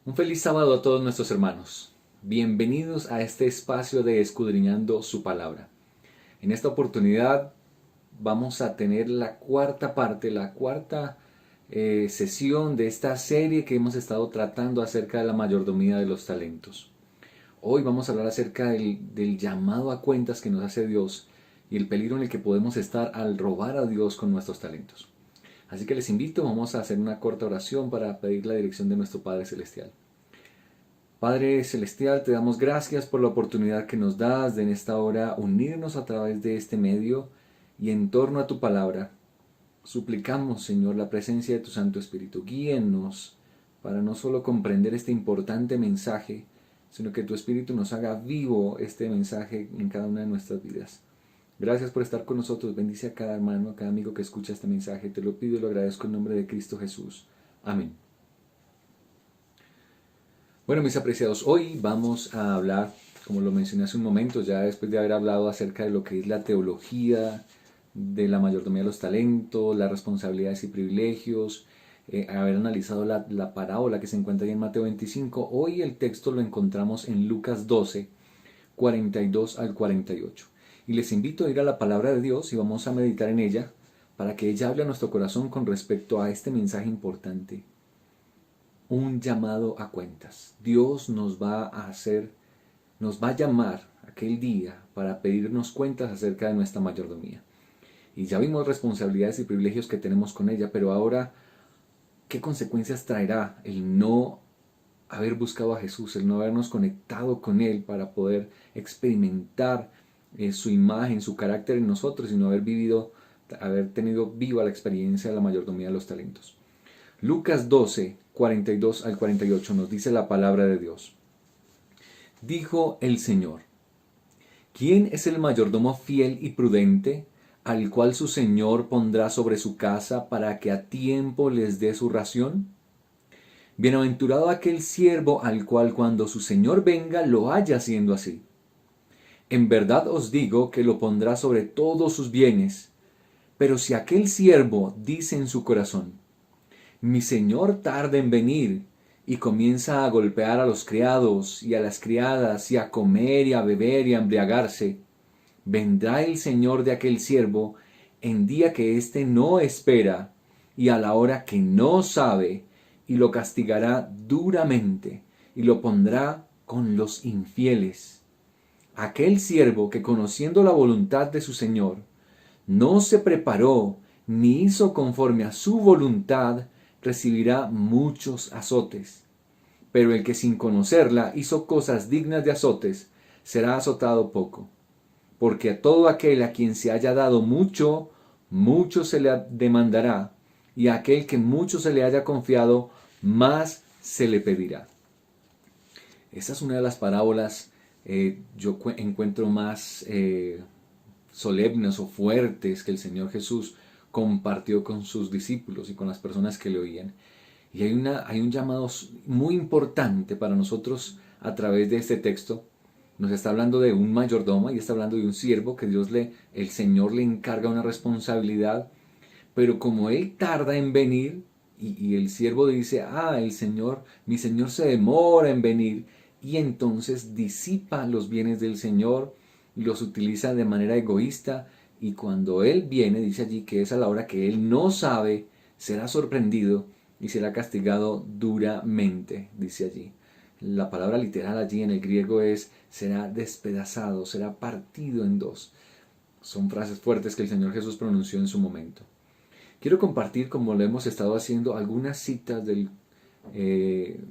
Un feliz sábado a todos nuestros hermanos. Bienvenidos a este espacio de Escudriñando su Palabra. En esta oportunidad vamos a tener la cuarta parte, la cuarta sesión de esta serie que hemos estado tratando acerca de la mayordomía de los talentos. Hoy vamos a hablar acerca del llamado a cuentas que nos hace Dios y el peligro en el que podemos estar al robar a Dios con nuestros talentos. Así que les invito, vamos a hacer una corta oración para pedir la dirección de nuestro Padre Celestial. Padre Celestial, te damos gracias por la oportunidad que nos das de en esta hora unirnos a través de este medio y en torno a tu palabra. Suplicamos, Señor, la presencia de tu Santo Espíritu. Guíennos para no solo comprender este importante mensaje, sino que tu Espíritu nos haga vivo este mensaje en cada una de nuestras vidas. Gracias por estar con nosotros. Bendice a cada hermano, a cada amigo que escucha este mensaje. Te lo pido y lo agradezco en nombre de Cristo Jesús. Amén. Bueno, mis apreciados, hoy vamos a hablar, como lo mencioné hace un momento, ya después de haber hablado acerca de lo que es la teología, de la mayordomía de los talentos, las responsabilidades y privilegios, haber analizado la parábola que se encuentra ahí en Mateo 25. Hoy el texto lo encontramos en Lucas 12, 42 al 48. Y les invito a ir a la palabra de Dios y vamos a meditar en ella para que ella hable a nuestro corazón con respecto a este mensaje importante. Un llamado a cuentas. Dios nos va a llamar aquel día para pedirnos cuentas acerca de nuestra mayordomía. Y ya vimos responsabilidades y privilegios que tenemos con ella, pero ahora, ¿qué consecuencias traerá el no haber buscado a Jesús, el no habernos conectado con Él para poder experimentar su imagen, su carácter en nosotros y no haber tenido viva la experiencia de la mayordomía de los talentos? Lucas 12, 42 al 48 nos dice la palabra de Dios. Dijo el Señor: ¿Quién es el mayordomo fiel y prudente, al cual su Señor pondrá sobre su casa para que a tiempo les dé su ración? Bienaventurado aquel siervo al cual cuando su Señor venga lo haya haciendo así. En verdad os digo que lo pondrá sobre todos sus bienes. Pero si aquel siervo dice en su corazón: mi señor tarda en venir, y comienza a golpear a los criados y a las criadas, y a comer y a beber y a embriagarse, vendrá el señor de aquel siervo en día que éste no espera y a la hora que no sabe, y lo castigará duramente y lo pondrá con los infieles. Aquel siervo que, conociendo la voluntad de su señor, no se preparó ni hizo conforme a su voluntad, recibirá muchos azotes. Pero el que sin conocerla hizo cosas dignas de azotes, será azotado poco. Porque a todo aquel a quien se haya dado mucho, mucho se le demandará, y a aquel que mucho se le haya confiado, más se le pedirá. Esta es una de las parábolas yo encuentro más solemnes o fuertes que el Señor Jesús compartió con sus discípulos y con las personas que le oían. Y hay un llamado muy importante para nosotros a través de este texto. Nos está hablando de un mayordomo y está hablando de un siervo que el Señor le encarga una responsabilidad, pero como él tarda en venir y el siervo dice: mi Señor se demora en venir, y entonces disipa los bienes del Señor y los utiliza de manera egoísta, y cuando Él viene, dice allí que es a la hora que Él no sabe, será sorprendido y será castigado duramente, dice allí. La palabra literal allí en el griego será despedazado, será partido en dos. Son frases fuertes que el Señor Jesús pronunció en su momento. Quiero compartir, como lo hemos estado haciendo, algunas citas del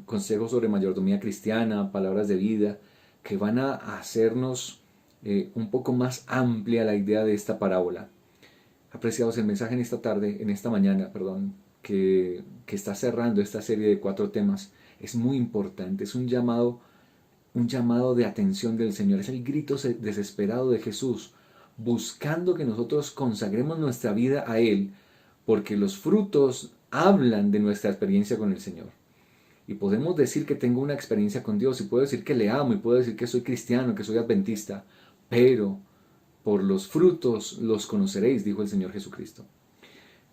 Consejo sobre Mayordomía Cristiana, palabras de vida, que van a hacernos un poco más amplia la idea de esta parábola. Apreciados, el mensaje en esta mañana, que está cerrando esta serie de 4 temas, es muy importante, es un llamado de atención del Señor, es el grito desesperado de Jesús, buscando que nosotros consagremos nuestra vida a Él, porque los frutos hablan de nuestra experiencia con el Señor. Y podemos decir que tengo una experiencia con Dios, y puedo decir que le amo, y puedo decir que soy cristiano, que soy adventista, pero por los frutos los conoceréis, dijo el Señor Jesucristo.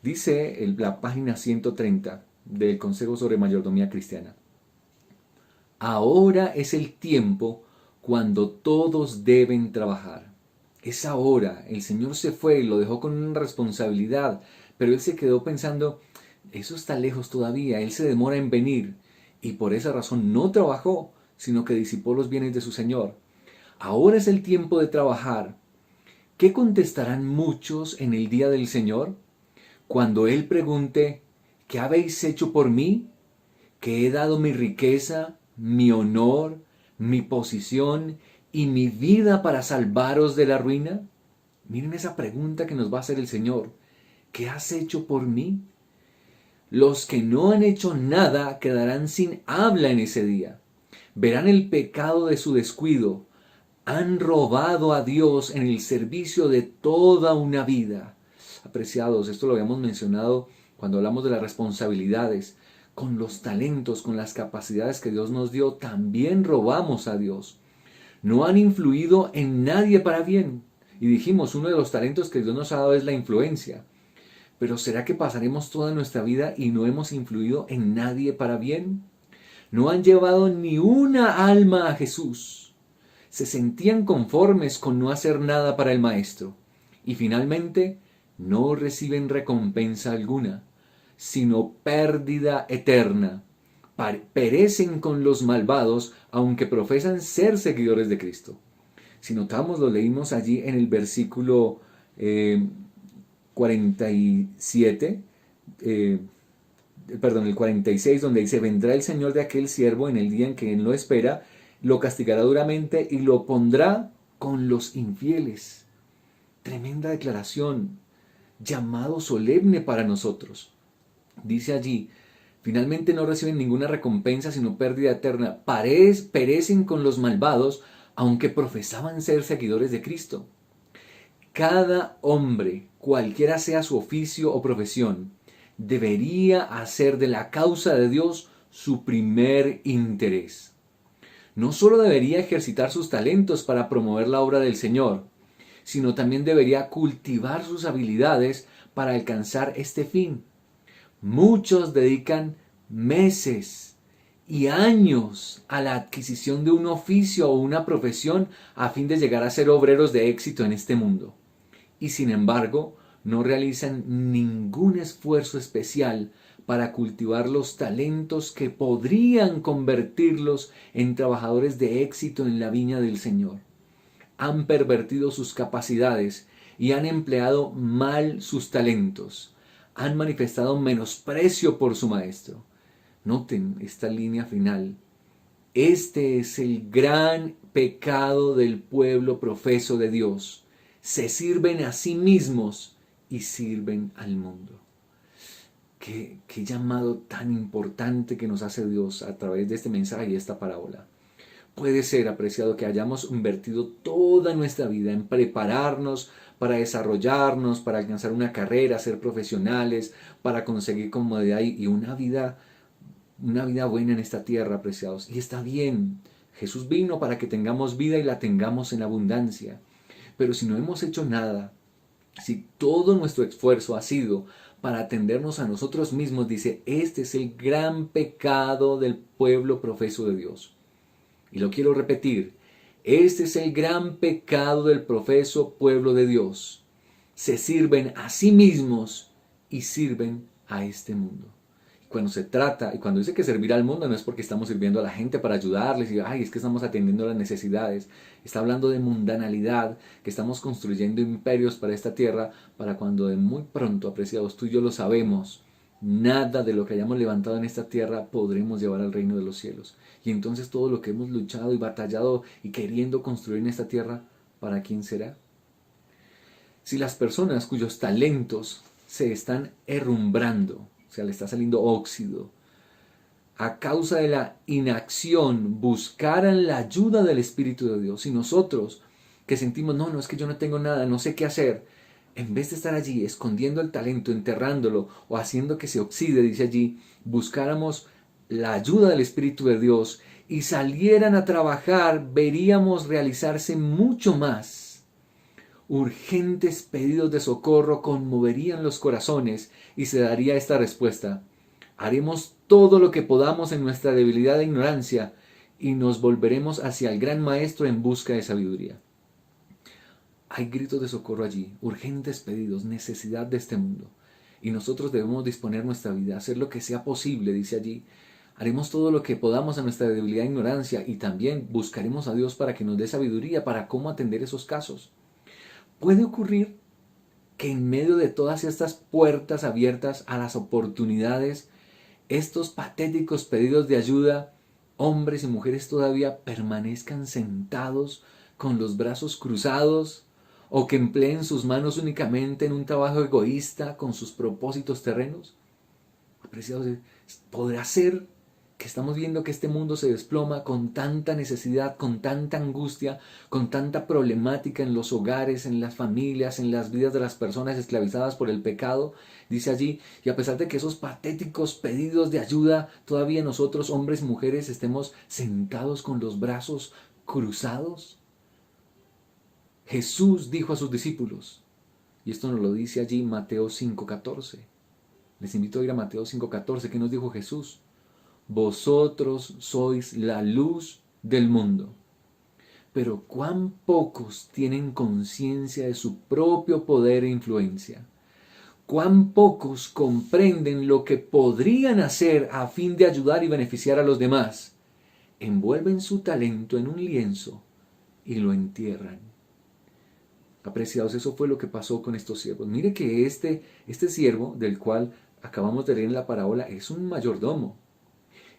Dice la página 130 del Consejo sobre Mayordomía Cristiana: Ahora es el tiempo cuando todos deben trabajar. Es ahora. El Señor se fue y lo dejó con una responsabilidad, pero él se quedó pensando, eso está lejos todavía, él se demora en venir, y por esa razón no trabajó, sino que disipó los bienes de su Señor. Ahora es el tiempo de trabajar. ¿Qué contestarán muchos en el día del Señor? Cuando Él pregunte, ¿qué habéis hecho por mí? ¿Que he dado mi riqueza, mi honor, mi posición y mi vida para salvaros de la ruina? Miren esa pregunta que nos va a hacer el Señor. ¿Qué has hecho por mí? Los que no han hecho nada quedarán sin habla en ese día. Verán el pecado de su descuido. Han robado a Dios en el servicio de toda una vida. Apreciados, esto lo habíamos mencionado cuando hablamos de las responsabilidades. Con los talentos, con las capacidades que Dios nos dio, también robamos a Dios. No han influido en nadie para bien. Y dijimos, uno de los talentos que Dios nos ha dado es la influencia. Pero ¿será que pasaremos toda nuestra vida y no hemos influido en nadie para bien? No han llevado ni una alma a Jesús. Se sentían conformes con no hacer nada para el Maestro. Y finalmente, no reciben recompensa alguna, sino pérdida eterna. Perecen con los malvados, aunque profesan ser seguidores de Cristo. Si notamos, lo leímos allí en el versículo 47, el 46, donde dice, vendrá el Señor de aquel siervo en el día en que él lo espera, lo castigará duramente y lo pondrá con los infieles. Tremenda declaración, llamado solemne para nosotros. Dice allí, finalmente no reciben ninguna recompensa sino pérdida eterna. Perecen con los malvados, aunque profesaban ser seguidores de Cristo. Cada hombre, cualquiera sea su oficio o profesión, debería hacer de la causa de Dios su primer interés. No solo debería ejercitar sus talentos para promover la obra del Señor, sino también debería cultivar sus habilidades para alcanzar este fin. Muchos dedican meses y años a la adquisición de un oficio o una profesión a fin de llegar a ser obreros de éxito en este mundo. Y sin embargo, no realizan ningún esfuerzo especial para cultivar los talentos que podrían convertirlos en trabajadores de éxito en la viña del Señor. Han pervertido sus capacidades y han empleado mal sus talentos. Han manifestado menosprecio por su maestro. Noten esta línea final. Este es el gran pecado del pueblo profeso de Dios. Se sirven a sí mismos y sirven al mundo. Qué llamado tan importante que nos hace Dios a través de este mensaje y esta parábola. Puede ser, apreciado, que hayamos invertido toda nuestra vida en prepararnos para desarrollarnos, para alcanzar una carrera, ser profesionales, para conseguir comodidad y una vida buena en esta tierra, apreciados. Y está bien, Jesús vino para que tengamos vida y la tengamos en abundancia. Pero si no hemos hecho nada, si todo nuestro esfuerzo ha sido para atendernos a nosotros mismos, dice, este es el gran pecado del pueblo profeso de Dios. Y lo quiero repetir, este es el gran pecado del profeso pueblo de Dios. Se sirven a sí mismos y sirven a este mundo. Cuando se trata, y cuando dice que servir al mundo, no es porque estamos sirviendo a la gente para ayudarles y es que estamos atendiendo las necesidades. Está hablando de mundanalidad, que estamos construyendo imperios para esta tierra, para cuando de muy pronto, apreciados, tú y yo lo sabemos, nada de lo que hayamos levantado en esta tierra podremos llevar al reino de los cielos. Y entonces todo lo que hemos luchado y batallado y queriendo construir en esta tierra, ¿para quién será? Si las personas cuyos talentos se están herrumbrando, o sea, le está saliendo óxido, a causa de la inacción, buscaran la ayuda del Espíritu de Dios. Y nosotros que sentimos, no, es que yo no tengo nada, no sé qué hacer, en vez de estar allí escondiendo el talento, enterrándolo o haciendo que se oxide, dice allí, buscáramos la ayuda del Espíritu de Dios y salieran a trabajar, veríamos realizarse mucho más. Urgentes pedidos de socorro conmoverían los corazones y se daría esta respuesta: haremos todo lo que podamos en nuestra debilidad e ignorancia y nos volveremos hacia el gran maestro en busca de sabiduría. Hay gritos de socorro allí, urgentes pedidos, necesidad de este mundo. Y nosotros debemos disponer nuestra vida, hacer lo que sea posible, dice allí. Haremos todo lo que podamos a nuestra debilidad e ignorancia y también buscaremos a Dios para que nos dé sabiduría para cómo atender esos casos. Puede ocurrir que en medio de todas estas puertas abiertas a las oportunidades, estos patéticos pedidos de ayuda, hombres y mujeres todavía permanezcan sentados con los brazos cruzados, o que empleen sus manos únicamente en un trabajo egoísta con sus propósitos terrenos. Apreciados, ¿podrá ser que estamos viendo que este mundo se desploma con tanta necesidad, con tanta angustia, con tanta problemática en los hogares, en las familias, en las vidas de las personas esclavizadas por el pecado? Dice allí, y a pesar de que esos patéticos pedidos de ayuda, todavía nosotros, hombres y mujeres, estemos sentados con los brazos cruzados. Jesús dijo a sus discípulos, y esto nos lo dice allí Mateo 5:14. Les invito a ir a Mateo 5:14, que nos dijo Jesús: vosotros sois la luz del mundo. Pero cuán pocos tienen conciencia de su propio poder e influencia. Cuán pocos comprenden lo que podrían hacer a fin de ayudar y beneficiar a los demás. Envuelven su talento en un lienzo y lo entierran. Apreciados, eso fue lo que pasó con estos siervos. Mire que este siervo del cual acabamos de leer en la parábola es un mayordomo.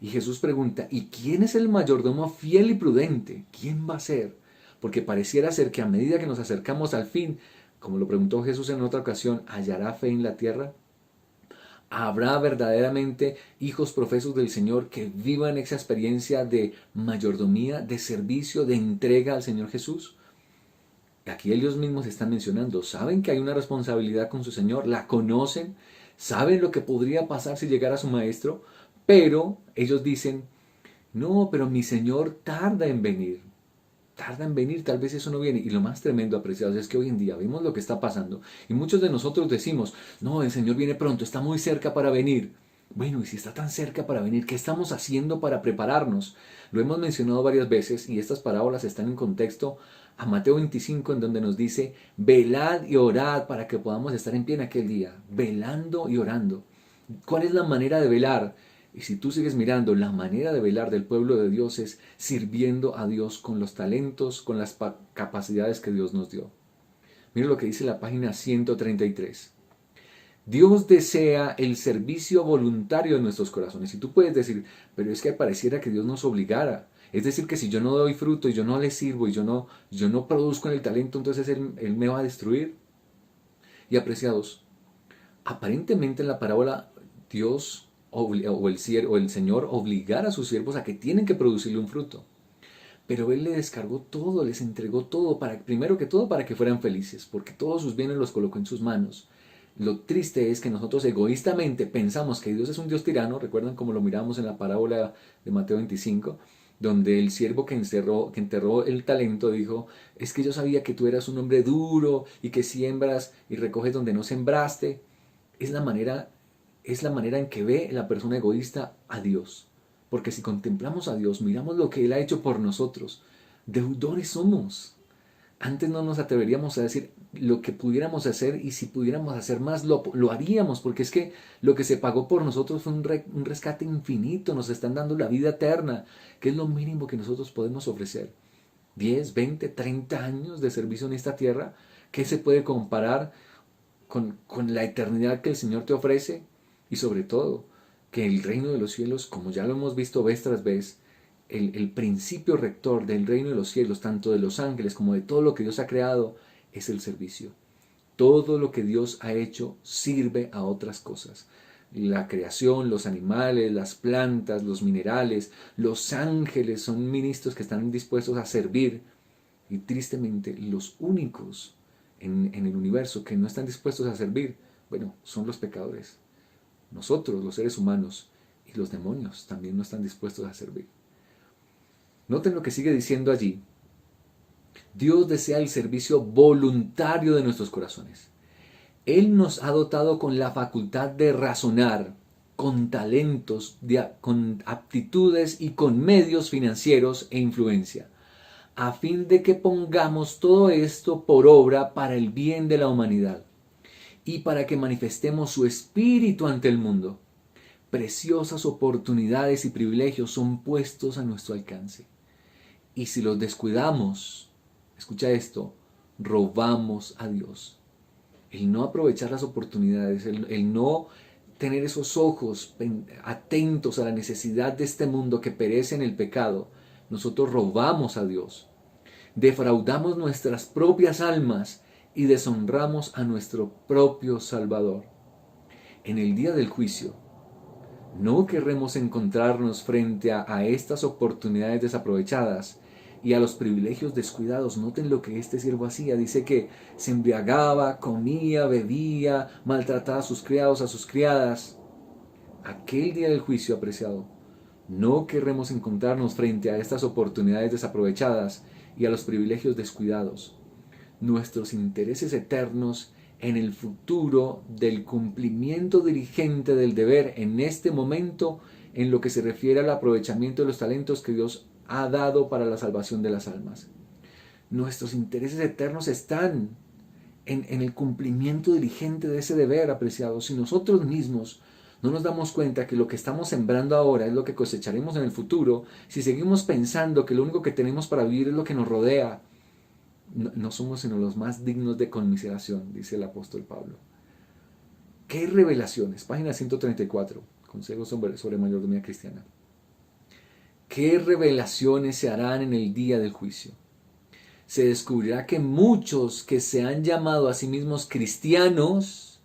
Y Jesús pregunta, ¿y quién es el mayordomo fiel y prudente? ¿Quién va a ser? Porque pareciera ser que a medida que nos acercamos al fin, como lo preguntó Jesús en otra ocasión, ¿hallará fe en la tierra? ¿Habrá verdaderamente hijos profesos del Señor que vivan esa experiencia de mayordomía, de servicio, de entrega al Señor Jesús? Aquí ellos mismos están mencionando, saben que hay una responsabilidad con su Señor, la conocen, saben lo que podría pasar si llegara su maestro, pero ellos dicen, no, pero mi Señor tarda en venir, tal vez eso no viene. Y lo más tremendo, apreciados, es que hoy en día vemos lo que está pasando y muchos de nosotros decimos, no, el Señor viene pronto, está muy cerca para venir. Bueno, y si está tan cerca para venir, ¿qué estamos haciendo para prepararnos? Lo hemos mencionado varias veces y estas parábolas están en contexto a Mateo 25, en donde nos dice, velad y orad para que podamos estar en pie en aquel día, velando y orando. ¿Cuál es la manera de velar? Y si tú sigues mirando, la manera de velar del pueblo de Dios es sirviendo a Dios con los talentos, con las capacidades que Dios nos dio. Mira lo que dice la página 133. Dios desea el servicio voluntario de nuestros corazones. Y tú puedes decir, pero es que pareciera que Dios nos obligara. Es decir, que si yo no doy fruto y yo no le sirvo y yo no produzco en el talento, entonces él me va a destruir. Y apreciados, aparentemente en la parábola Dios o el Señor obligara a sus siervos a que tienen que producirle un fruto. Pero Él le descargó todo, les entregó todo, primero que todo para que fueran felices, porque todos sus bienes los colocó en sus manos. Lo triste es que nosotros egoístamente pensamos que Dios es un Dios tirano. Recuerdan como lo miramos en la parábola de Mateo 25, donde el siervo que enterró el talento dijo, es que yo sabía que tú eras un hombre duro y que siembras y recoges donde no sembraste. Es la manera en que ve la persona egoísta a Dios. Porque si contemplamos a Dios, miramos lo que Él ha hecho por nosotros, deudores somos. Antes no nos atreveríamos a decir lo que pudiéramos hacer, y si pudiéramos hacer más lo haríamos, porque es que lo que se pagó por nosotros fue un rescate infinito. Nos están dando la vida eterna, que es lo mínimo que nosotros podemos ofrecer. 10, 20, 30 años de servicio en esta tierra, ¿qué se puede comparar con la eternidad que el Señor te ofrece? Y sobre todo, que el reino de los cielos, como ya lo hemos visto vez tras vez, el principio rector del reino de los cielos, tanto de los ángeles como de todo lo que Dios ha creado, es el servicio. Todo lo que Dios ha hecho sirve a otras cosas. La creación, los animales, las plantas, los minerales, los ángeles son ministros que están dispuestos a servir. Y tristemente, los únicos en el universo que no están dispuestos a servir, bueno, son los pecadores. Nosotros, los seres humanos, y los demonios también no están dispuestos a servir. Noten lo que sigue diciendo allí. Dios desea el servicio voluntario de nuestros corazones. Él nos ha dotado con la facultad de razonar, con talentos, con aptitudes y con medios financieros e influencia, a fin de que pongamos todo esto por obra para el bien de la humanidad y para que manifestemos su espíritu ante el mundo. Preciosas oportunidades y privilegios son puestos a nuestro alcance. Y si los descuidamos, escucha esto, robamos a Dios. El no aprovechar las oportunidades, el no tener esos ojos atentos a la necesidad de este mundo que perece en el pecado, nosotros robamos a Dios. Defraudamos nuestras propias almas y deshonramos a nuestro propio Salvador. En el día del juicio, no querremos encontrarnos frente a estas oportunidades desaprovechadas y a los privilegios descuidados. Noten lo que este siervo hacía. Dice que se embriagaba, comía, bebía, maltrataba a sus criados, a sus criadas. Aquel día del juicio, apreciado, no querremos encontrarnos frente a estas oportunidades desaprovechadas y a los privilegios descuidados. Nuestros intereses eternos en el futuro del cumplimiento diligente del deber en este momento en lo que se refiere al aprovechamiento de los talentos que Dios ha dado para la salvación de las almas. Nuestros intereses eternos están en el cumplimiento diligente de ese deber, apreciados. Si nosotros mismos no nos damos cuenta que lo que estamos sembrando ahora es lo que cosecharemos en el futuro, si seguimos pensando que lo único que tenemos para vivir es lo que nos rodea, no somos sino los más dignos de conmiseración, dice el apóstol Pablo. ¿Qué revelaciones? Página 134, consejos sobre mayordomía cristiana. ¿Qué revelaciones se harán en el día del juicio? Se descubrirá que muchos que se han llamado a sí mismos cristianos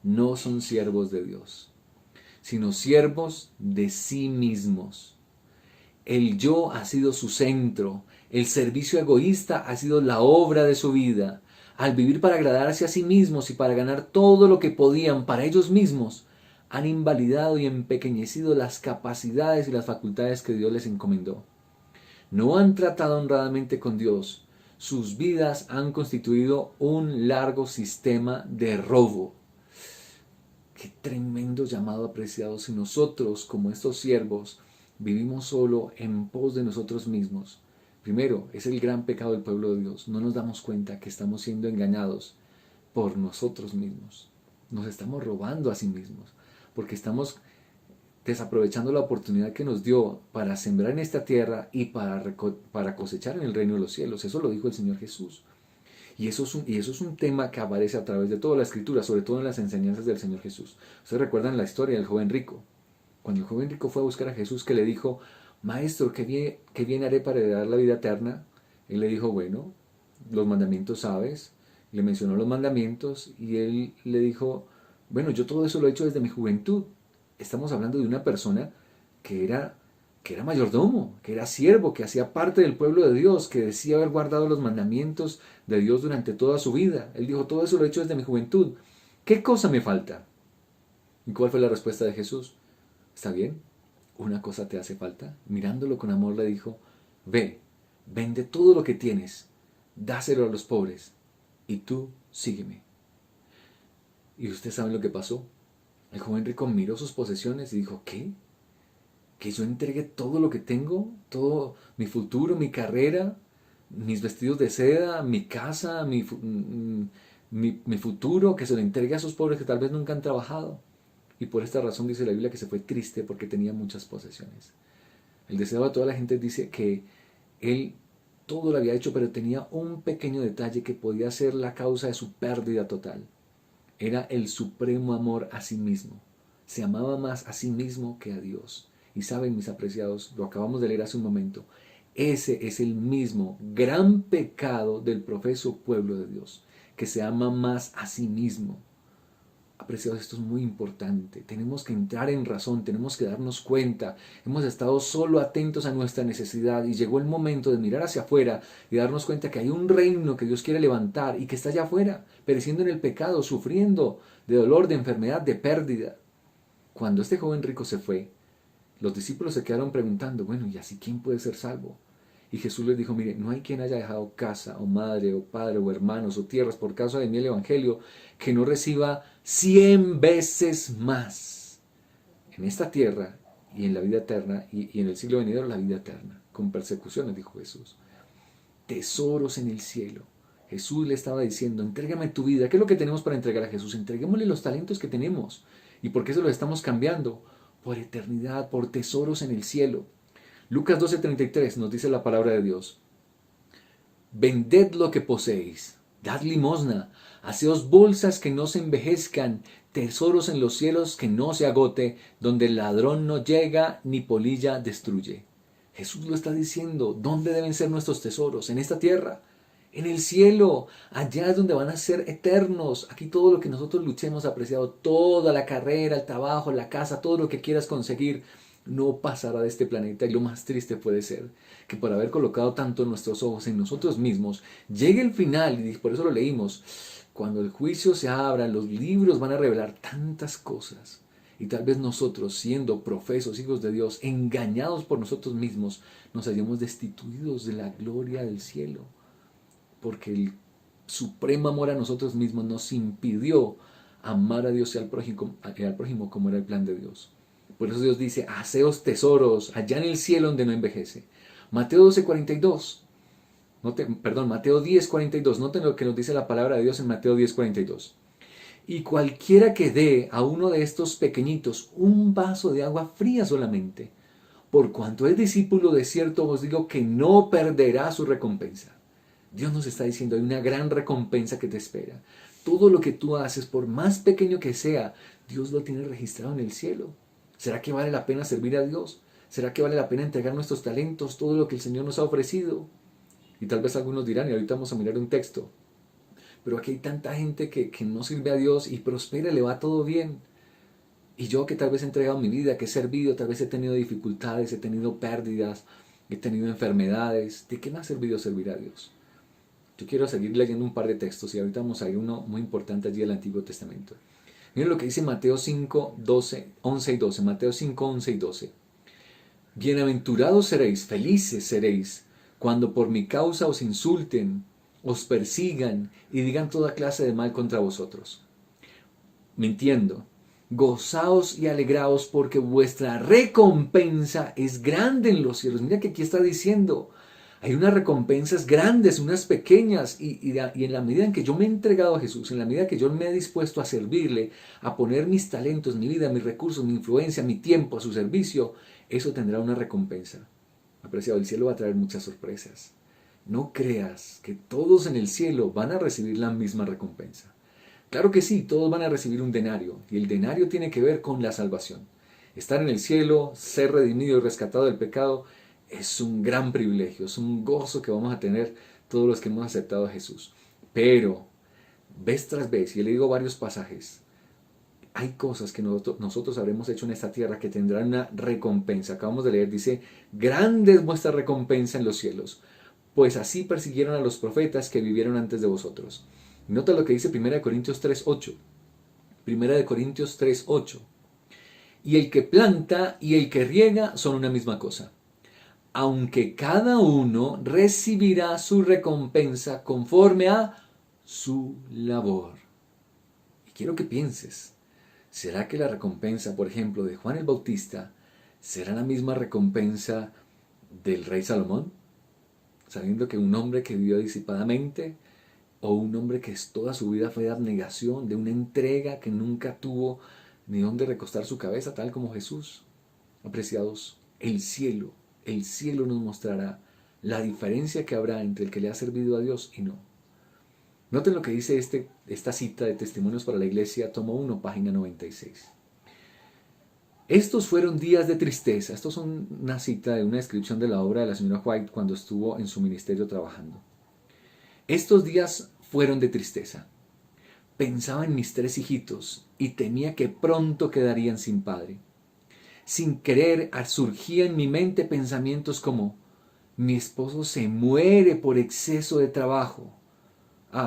no son siervos de Dios, sino siervos de sí mismos. El yo ha sido su centro, el servicio egoísta ha sido la obra de su vida. Al vivir para agradarse a sí mismos y para ganar todo lo que podían para ellos mismos, han invalidado y empequeñecido las capacidades y las facultades que Dios les encomendó. No han tratado honradamente con Dios. Sus vidas han constituido un largo sistema de robo. Qué tremendo llamado, apreciados. Si nosotros, como estos siervos, vivimos solo en pos de nosotros mismos. Primero, es el gran pecado del pueblo de Dios. No nos damos cuenta que estamos siendo engañados por nosotros mismos. Nos estamos robando a sí mismos, porque estamos desaprovechando la oportunidad que nos dio para sembrar en esta tierra y para cosechar en el reino de los cielos. Eso lo dijo el Señor Jesús. Y eso es un tema que aparece a través de toda la Escritura, sobre todo en las enseñanzas del Señor Jesús. Ustedes recuerdan la historia del joven rico. Cuando el joven rico fue a buscar a Jesús, que le dijo: Maestro, ¿qué bien haré para heredar la vida eterna? Él le dijo: bueno, los mandamientos sabes. Le mencionó los mandamientos y él le dijo: bueno, yo todo eso lo he hecho desde mi juventud. Estamos hablando de una persona que era mayordomo, que era siervo, que hacía parte del pueblo de Dios, que decía haber guardado los mandamientos de Dios durante toda su vida. Él dijo: todo eso lo he hecho desde mi juventud. ¿Qué cosa me falta? ¿Y cuál fue la respuesta de Jesús? Está bien, una cosa te hace falta. Mirándolo con amor le dijo: ve, vende todo lo que tienes, dáselo a los pobres, y tú sígueme. ¿Y usted sabe lo que pasó? El joven rico miró sus posesiones y dijo: ¿qué? ¿Que yo entregue todo lo que tengo? Todo mi futuro, mi carrera, mis vestidos de seda, mi casa, mi futuro, que se lo entregue a esos pobres que tal vez nunca han trabajado. Y por esta razón dice la Biblia que se fue triste porque tenía muchas posesiones. El deseo de toda la gente dice que él todo lo había hecho, pero tenía un pequeño detalle que podía ser la causa de su pérdida total. Era el supremo amor a sí mismo. Se amaba más a sí mismo que a Dios. Y saben, mis apreciados, lo acabamos de leer hace un momento, ese es el mismo gran pecado del profeso pueblo de Dios, que se ama más a sí mismo. Apreciados, esto es muy importante. Tenemos que entrar en razón, tenemos que darnos cuenta. Hemos estado solo atentos a nuestra necesidad y llegó el momento de mirar hacia afuera y darnos cuenta que hay un reino que Dios quiere levantar y que está allá afuera, pereciendo en el pecado, sufriendo de dolor, de enfermedad, de pérdida. Cuando este joven rico se fue, los discípulos se quedaron preguntando: bueno, ¿y así quién puede ser salvo? Y Jesús les dijo: mire, no hay quien haya dejado casa, o madre, o padre, o hermanos, o tierras por causa de mí el Evangelio, que no reciba 100 veces más en esta tierra y en la vida eterna y en el siglo venidero la vida eterna, con persecuciones, dijo Jesús. Tesoros en el cielo. Jesús le estaba diciendo, entrégame tu vida. ¿Qué es lo que tenemos para entregar a Jesús? Entreguémosle los talentos que tenemos. ¿Y por qué se los estamos cambiando? Por eternidad, por tesoros en el cielo. Lucas 12:33 nos dice la palabra de Dios. Vended lo que poseéis, dad limosna, haceos bolsas que no se envejezcan, tesoros en los cielos que no se agote, donde el ladrón no llega ni polilla destruye. Jesús lo está diciendo, ¿dónde deben ser nuestros tesoros? En esta tierra, en el cielo, allá es donde van a ser eternos. Aquí todo lo que nosotros luchemos, apreciado, toda la carrera, el trabajo, la casa, todo lo que quieras conseguir, no pasará de este planeta. Y lo más triste puede ser que por haber colocado tanto nuestros ojos en nosotros mismos, llegue el final, y por eso lo leímos, cuando el juicio se abra, los libros van a revelar tantas cosas. Y tal vez nosotros, siendo profesos, hijos de Dios, engañados por nosotros mismos, nos hayamos destituidos de la gloria del cielo. Porque el supremo amor a nosotros mismos nos impidió amar a Dios y al prójimo como era el plan de Dios. Por eso Dios dice, haceos tesoros allá en el cielo donde no envejece. Mateo 12:42. Mateo 10:42. Noten lo que nos dice la palabra de Dios en Mateo 10:42. Y cualquiera que dé a uno de estos pequeñitos un vaso de agua fría solamente, por cuanto es discípulo, de cierto os digo que no perderá su recompensa. Dios nos está diciendo, hay una gran recompensa que te espera. Todo lo que tú haces, por más pequeño que sea, Dios lo tiene registrado en el cielo. ¿Será que vale la pena servir a Dios? ¿Será que vale la pena entregar nuestros talentos, todo lo que el Señor nos ha ofrecido? Y tal vez algunos dirán, y ahorita vamos a mirar un texto, pero aquí hay tanta gente que no sirve a Dios y prospera, le va todo bien. Y yo que tal vez he entregado mi vida, que he servido, tal vez he tenido dificultades, he tenido pérdidas, he tenido enfermedades. ¿De qué me ha servido servir a Dios? Yo quiero seguir leyendo un par de textos y ahorita vamos a ir uno muy importante allí del Antiguo Testamento. Miren lo que dice Mateo 5, 11 y 12. Mateo 5, 11 y 12. Bienaventurados seréis, felices seréis, cuando por mi causa os insulten, os persigan y digan toda clase de mal contra vosotros. Mintiendo, gozaos y alegraos porque vuestra recompensa es grande en los cielos. Mira que aquí está diciendo, hay unas recompensas grandes, unas pequeñas, y en la medida en que yo me he entregado a Jesús, en la medida que yo me he dispuesto a servirle, a poner mis talentos, mi vida, mis recursos, mi influencia, mi tiempo a su servicio, eso tendrá una recompensa. Apreciado, el cielo va a traer muchas sorpresas. No creas que todos en el cielo van a recibir la misma recompensa. Claro que sí, todos van a recibir un denario, y el denario tiene que ver con la salvación. Estar en el cielo, ser redimido y rescatado del pecado, es un gran privilegio, es un gozo que vamos a tener todos los que hemos aceptado a Jesús. Pero, vez tras vez, y le digo varios pasajes, hay cosas que nosotros habremos hecho en esta tierra que tendrán una recompensa. Acabamos de leer, dice, grande es vuestra recompensa en los cielos, pues así persiguieron a los profetas que vivieron antes de vosotros. Nota lo que dice 1 Corintios 3:8. 1 Corintios 3:8. Y el que planta y el que riega son una misma cosa, aunque cada uno recibirá su recompensa conforme a su labor. Y quiero que pienses, ¿será que la recompensa, por ejemplo, de Juan el Bautista, será la misma recompensa del rey Salomón? Sabiendo que un hombre que vivió disipadamente, o un hombre que toda su vida fue de abnegación, de una entrega que nunca tuvo ni dónde recostar su cabeza, tal como Jesús. Apreciados, el cielo nos mostrará la diferencia que habrá entre el que le ha servido a Dios y no. Noten lo que dice esta cita de Testimonios para la Iglesia, tomo 1, página 96. Estos fueron días de tristeza. Esto es una cita de una descripción de la obra de la señora White cuando estuvo en su ministerio trabajando. Estos días fueron de tristeza. Pensaba en mis 3 hijitos y temía que pronto quedarían sin padre. Sin querer, surgía en mi mente pensamientos como, mi esposo se muere por exceso de trabajo.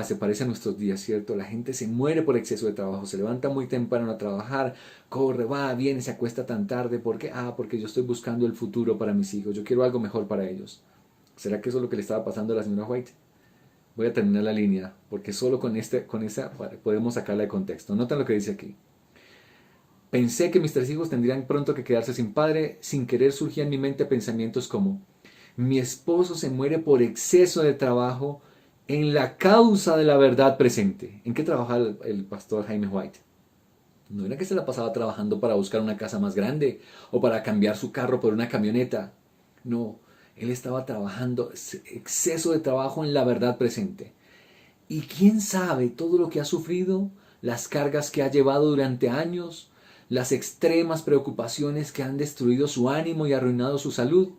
Se parece a nuestros días, ¿cierto? La gente se muere por exceso de trabajo, se levanta muy temprano a trabajar, corre, va, viene, se acuesta tan tarde. ¿Por qué? Porque yo estoy buscando el futuro para mis hijos, yo quiero algo mejor para ellos. ¿Será que eso es lo que le estaba pasando a la señora White? Voy a terminar la línea, porque solo con esa podemos sacarla de contexto. Noten lo que dice aquí. Pensé que mis 3 hijos tendrían pronto que quedarse sin padre. Sin querer surgían en mi mente pensamientos como: mi esposo se muere por exceso de trabajo en la causa de la verdad presente. ¿En qué trabajaba el pastor Jaime White? No era que se la pasaba trabajando para buscar una casa más grande o para cambiar su carro por una camioneta. No, él estaba trabajando, exceso de trabajo en la verdad presente. Y quién sabe todo lo que ha sufrido, las cargas que ha llevado durante años, las extremas preocupaciones que han destruido su ánimo y arruinado su salud,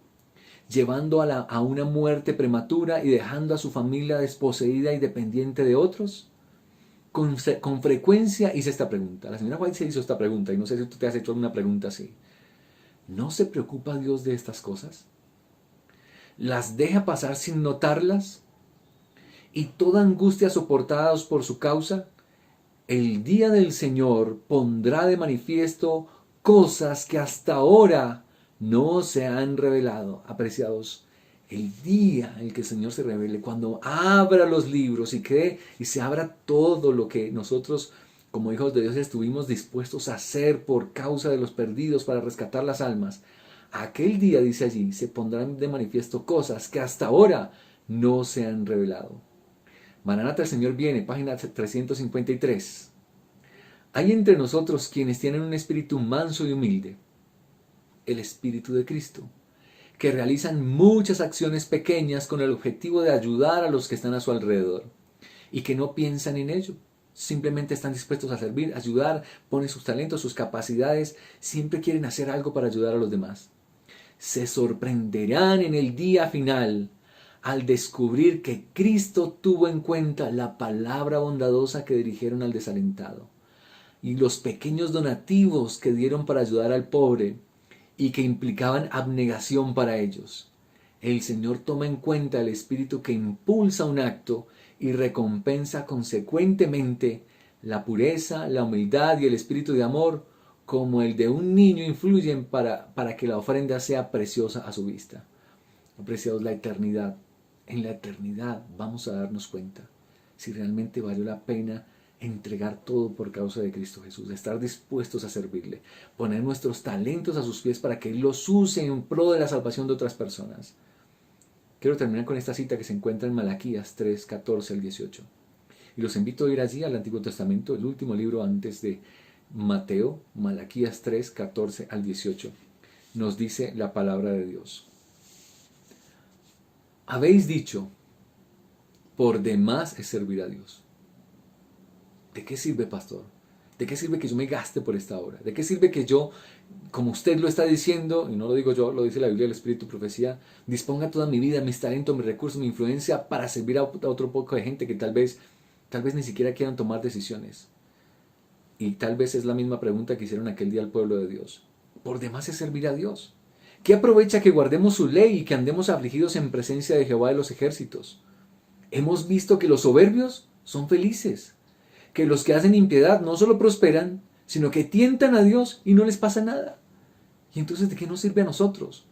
llevando a una muerte prematura y dejando a su familia desposeída y dependiente de otros. Con frecuencia hice esta pregunta. La señora White se hizo esta pregunta y no sé si tú te has hecho alguna pregunta así. ¿No se preocupa Dios de estas cosas? ¿Las deja pasar sin notarlas? ¿Y toda angustia soportada por su causa? El día del Señor pondrá de manifiesto cosas que hasta ahora no se han revelado. Apreciados, el día en que el Señor se revele, cuando abra los libros y se abra todo lo que nosotros como hijos de Dios estuvimos dispuestos a hacer por causa de los perdidos para rescatar las almas, aquel día, dice allí, se pondrán de manifiesto cosas que hasta ahora no se han revelado. Maranata, el Señor viene, página 353. Hay entre nosotros quienes tienen un espíritu manso y humilde, el Espíritu de Cristo, que realizan muchas acciones pequeñas con el objetivo de ayudar a los que están a su alrededor y que no piensan en ello. Simplemente están dispuestos a servir, ayudar, ponen sus talentos, sus capacidades, siempre quieren hacer algo para ayudar a los demás. Se sorprenderán en el día final al descubrir que Cristo tuvo en cuenta la palabra bondadosa que dirigieron al desalentado y los pequeños donativos que dieron para ayudar al pobre y que implicaban abnegación para ellos. El Señor toma en cuenta el espíritu que impulsa un acto y recompensa consecuentemente la pureza, la humildad y el espíritu de amor como el de un niño influyen para que la ofrenda sea preciosa a su vista. Apreciados, la eternidad. En la eternidad vamos a darnos cuenta si realmente valió la pena entregar todo por causa de Cristo Jesús, estar dispuestos a servirle, poner nuestros talentos a sus pies para que Él los use en pro de la salvación de otras personas. Quiero terminar con esta cita que se encuentra en Malaquías 3, 14 al 18. Y los invito a ir allí al Antiguo Testamento, el último libro antes de Mateo, Malaquías 3, 14 al 18. Nos dice la palabra de Dios. Habéis dicho, por demás es servir a Dios. ¿De qué sirve, pastor? ¿De qué sirve que yo me gaste por esta obra? ¿De qué sirve que yo, como usted lo está diciendo, y no lo digo yo, lo dice la Biblia, el Espíritu, profecía, disponga toda mi vida, mis talentos, mis recursos, mi influencia para servir a otro poco de gente que tal vez ni siquiera quieran tomar decisiones? Y tal vez es la misma pregunta que hicieron aquel día al pueblo de Dios. ¿Por demás es servir a Dios? ¿Qué aprovecha que guardemos su ley y que andemos afligidos en presencia de Jehová de los ejércitos? Hemos visto que los soberbios son felices, que los que hacen impiedad no solo prosperan, sino que tientan a Dios y no les pasa nada. ¿Y entonces de qué nos sirve a nosotros?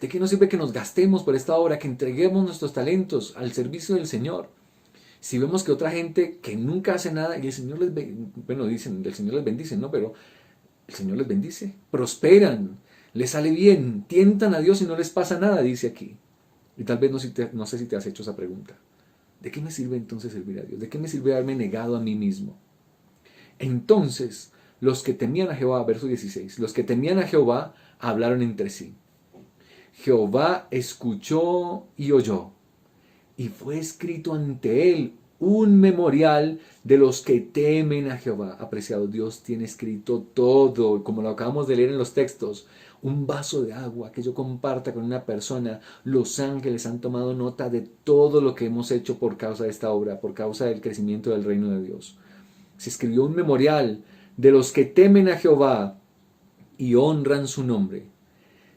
¿De qué nos sirve que nos gastemos por esta obra, que entreguemos nuestros talentos al servicio del Señor? Si vemos que otra gente que nunca hace nada y el Señor les dicen, el Señor les bendice, ¿no? Pero el Señor les bendice, prosperan, les sale bien, tientan a Dios y no les pasa nada, dice aquí. Y tal vez no sé si te has hecho esa pregunta. ¿De qué me sirve entonces servir a Dios? ¿De qué me sirve haberme negado a mí mismo? Entonces, los que temían a Jehová, verso 16, los que temían a Jehová hablaron entre sí. Jehová escuchó y oyó, y fue escrito ante él un memorial de los que temen a Jehová. Apreciado, Dios tiene escrito todo, como lo acabamos de leer en los textos. Un vaso de agua que yo comparta con una persona. Los ángeles han tomado nota de todo lo que hemos hecho por causa de esta obra, por causa del crecimiento del reino de Dios. Se escribió un memorial de los que temen a Jehová y honran su nombre.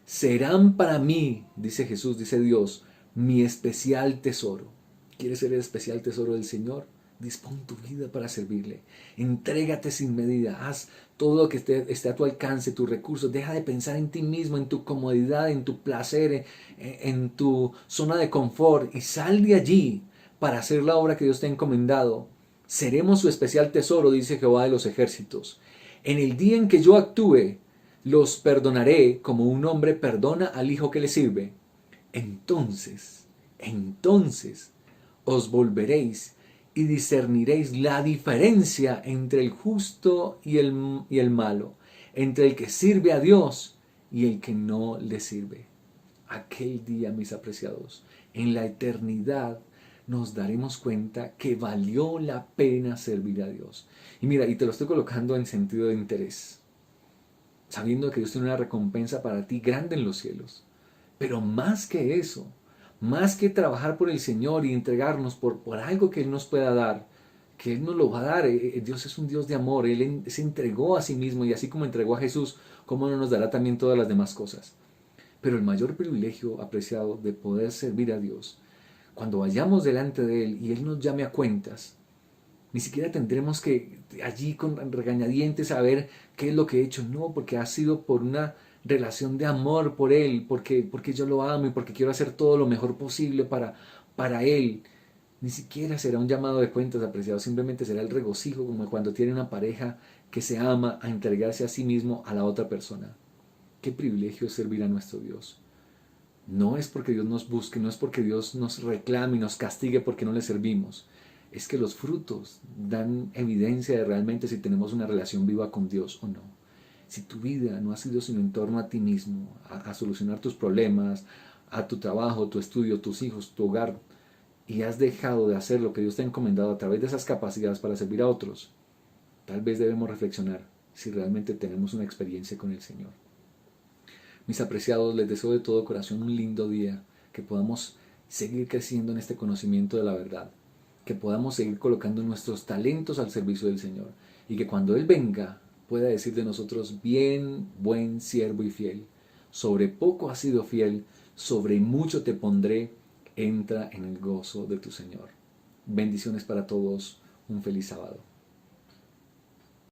Serán para mí, dice Jesús, dice Dios, mi especial tesoro. ¿Quieres ser el especial tesoro del Señor? Dispón tu vida para servirle. Entrégate sin medida. Haz todo lo que esté a tu alcance, tus recursos. Deja de pensar en ti mismo, en tu comodidad, en tu placer, en tu zona de confort. Y sal de allí para hacer la obra que Dios te ha encomendado. Seremos su especial tesoro, dice Jehová de los ejércitos. En el día en que yo actúe, los perdonaré como un hombre perdona al hijo que le sirve. Entonces os volveréis y discerniréis la diferencia entre el justo y el malo, entre el que sirve a Dios y el que no le sirve. Aquel día, mis apreciados, en la eternidad nos daremos cuenta que valió la pena servir a Dios. Y mira, y te lo estoy colocando en sentido de interés, sabiendo que Dios tiene una recompensa para ti grande en los cielos. Pero más que eso, más que trabajar por el Señor y entregarnos por algo que Él nos pueda dar, que Él nos lo va a dar. Dios es un Dios de amor, Él se entregó a sí mismo, y así como entregó a Jesús, ¿cómo no nos dará también todas las demás cosas? Pero el mayor privilegio, apreciado, de poder servir a Dios, cuando vayamos delante de Él y Él nos llame a cuentas, ni siquiera tendremos que allí con regañadientes saber qué es lo que he hecho. No, porque ha sido por una relación de amor por Él, porque yo lo amo y porque quiero hacer todo lo mejor posible para Él. Ni siquiera será un llamado de cuentas, apreciado, simplemente será el regocijo, como cuando tiene una pareja que se ama a entregarse a sí mismo a la otra persona. Qué privilegio es servir a nuestro Dios. No es porque Dios nos busque, no es porque Dios nos reclame y nos castigue porque no le servimos. Es que los frutos dan evidencia de realmente si tenemos una relación viva con Dios o no. Si tu vida no ha sido sino en torno a ti mismo, a solucionar tus problemas, a tu trabajo, tu estudio, tus hijos, tu hogar, y has dejado de hacer lo que Dios te ha encomendado a través de esas capacidades para servir a otros, tal vez debemos reflexionar si realmente tenemos una experiencia con el Señor. Mis apreciados, les deseo de todo corazón un lindo día, que podamos seguir creciendo en este conocimiento de la verdad, que podamos seguir colocando nuestros talentos al servicio del Señor, y que cuando Él venga pueda decir de nosotros: bien, buen siervo y fiel, sobre poco has sido fiel, sobre mucho te pondré, entra en el gozo de tu Señor. Bendiciones para todos, un feliz sábado.